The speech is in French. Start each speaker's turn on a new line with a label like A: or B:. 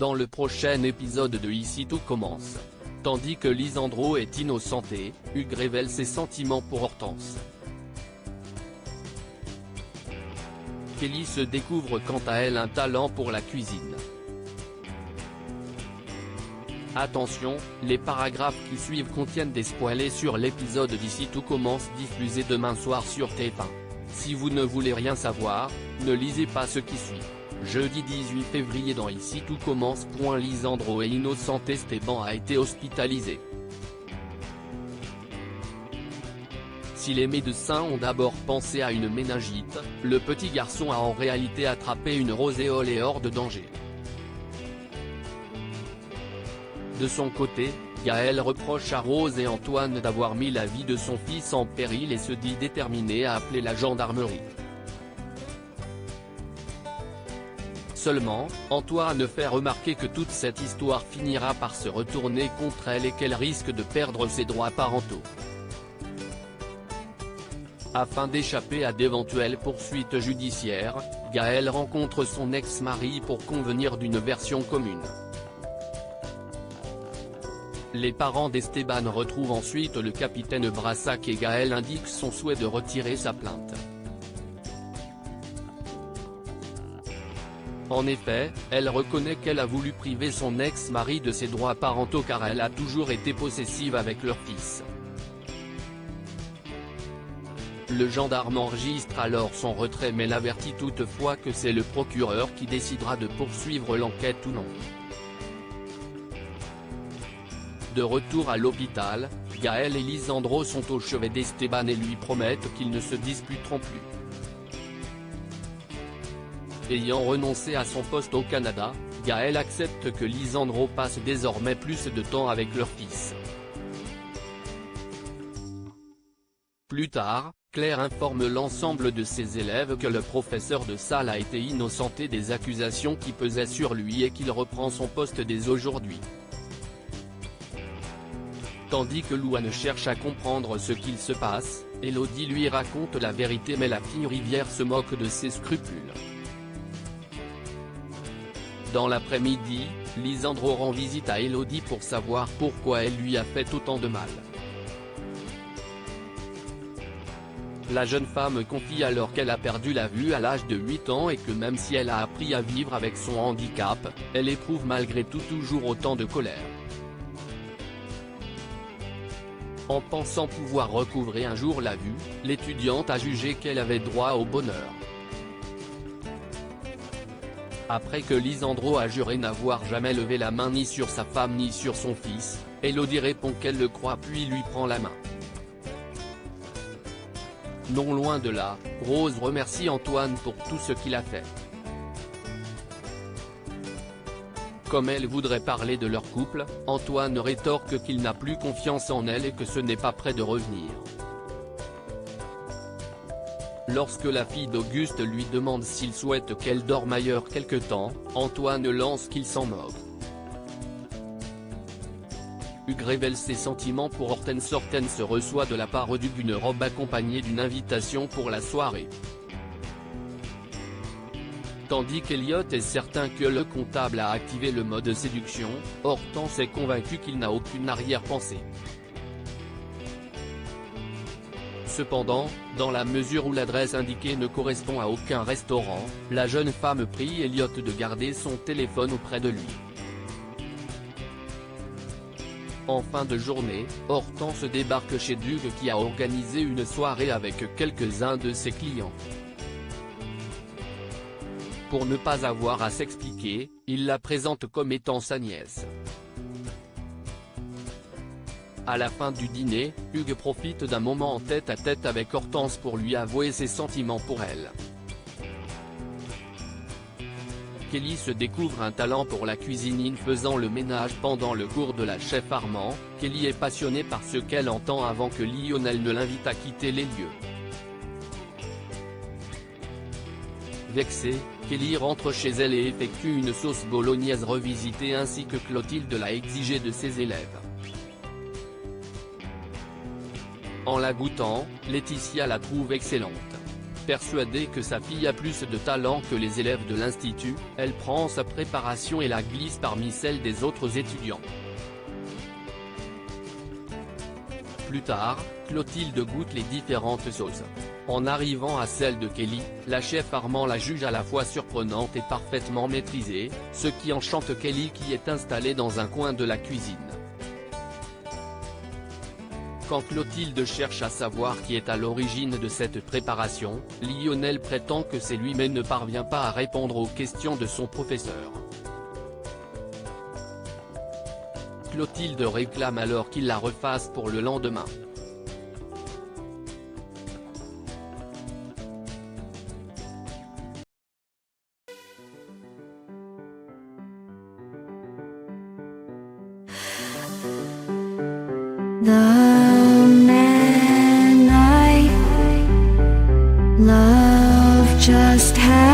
A: dans le prochain épisode de Ici tout commence. Tandis que Lisandro est innocenté, Hugues révèle ses sentiments pour Hortense. Kelly se découvre quant à elle un talent pour la cuisine. Attention, les paragraphes qui suivent contiennent des spoilers sur l'épisode d'Ici tout commence diffusé demain soir sur TF1. Si vous ne voulez rien savoir, ne lisez pas ce qui suit. Jeudi 18 février dans Ici tout commence. Lisandro est innocenté, Esteban a été hospitalisé. Si les médecins ont d'abord pensé à une méningite, le petit garçon a en réalité attrapé une roséole et hors de danger. De son côté, Gaël reproche à Rose et Antoine d'avoir mis la vie de son fils en péril et se dit déterminé à appeler la gendarmerie. Seulement, Antoine fait remarquer que toute cette histoire finira par se retourner contre elle et qu'elle risque de perdre ses droits parentaux. Afin d'échapper à d'éventuelles poursuites judiciaires, Gaël rencontre son ex-mari pour convenir d'une version commune. Les parents d'Esteban retrouvent ensuite le capitaine Brassac et Gaël indique son souhait de retirer sa plainte. En effet, elle reconnaît qu'elle a voulu priver son ex-mari de ses droits parentaux car elle a toujours été possessive avec leur fils. Le gendarme enregistre alors son retrait mais l'avertit toutefois que c'est le procureur qui décidera de poursuivre l'enquête ou non. De retour à l'hôpital, Gaël et Lisandro sont au chevet d'Esteban et lui promettent qu'ils ne se disputeront plus. Ayant renoncé à son poste au Canada, Gaël accepte que Lisandro passe désormais plus de temps avec leur fils. Plus tard, Claire informe l'ensemble de ses élèves que le professeur de salle a été innocenté des accusations qui pesaient sur lui et qu'il reprend son poste dès aujourd'hui. Tandis que Louane cherche à comprendre ce qu'il se passe, Elodie lui raconte la vérité mais la fille Rivière se moque de ses scrupules. Dans l'après-midi, Lisandro rend visite à Elodie pour savoir pourquoi elle lui a fait autant de mal. La jeune femme confie alors qu'elle a perdu la vue à l'âge de 8 ans et que même si elle a appris à vivre avec son handicap, elle éprouve malgré tout toujours autant de colère. En pensant pouvoir recouvrer un jour la vue, l'étudiante a jugé qu'elle avait droit au bonheur. Après que Lisandro a juré n'avoir jamais levé la main ni sur sa femme ni sur son fils, Elodie répond qu'elle le croit puis lui prend la main. Non loin de là, Rose remercie Antoine pour tout ce qu'il a fait. Comme elle voudrait parler de leur couple, Antoine rétorque qu'il n'a plus confiance en elle et que ce n'est pas près de revenir. Lorsque la fille d'Auguste lui demande s'il souhaite qu'elle dorme ailleurs quelque temps, Antoine lance qu'il s'en moque. Hugues révèle ses sentiments pour Hortense. Hortense reçoit de la part d'Hugues une robe accompagnée d'une invitation pour la soirée. Tandis qu'Elliot est certain que le comptable a activé le mode séduction, Hortense est convaincue qu'il n'a aucune arrière-pensée. Cependant, dans la mesure où l'adresse indiquée ne correspond à aucun restaurant, la jeune femme prie Elliot de garder son téléphone auprès de lui. En fin de journée, Hortense débarque chez Hugues qui a organisé une soirée avec quelques-uns de ses clients. Pour ne pas avoir à s'expliquer, il la présente comme étant sa nièce. À la fin du dîner, Hugues profite d'un moment en tête-à-tête avec Hortense pour lui avouer ses sentiments pour elle. Kelly se découvre un talent pour la cuisine faisant le ménage pendant le cours de la chef Armand. Kelly est passionnée par ce qu'elle entend avant que Lionel ne l'invite à quitter les lieux. Vexée, Kelly rentre chez elle et effectue une sauce bolognaise revisitée ainsi que Clotilde l'a exigé de ses élèves. En la goûtant, Laetitia la trouve excellente. Persuadée que sa fille a plus de talent que les élèves de l'institut, elle prend sa préparation et la glisse parmi celles des autres étudiants. Plus tard, Clotilde goûte les différentes sauces. En arrivant à celle de Kelly, la chef Armand la juge à la fois surprenante et parfaitement maîtrisée, ce qui enchante Kelly qui est installée dans un coin de la cuisine. Quand Clotilde cherche à savoir qui est à l'origine de cette préparation, Lionel prétend que c'est lui mais ne parvient pas à répondre aux questions de son professeur. Clotilde réclame alors qu'il la refasse pour le lendemain.
B: The man I love just had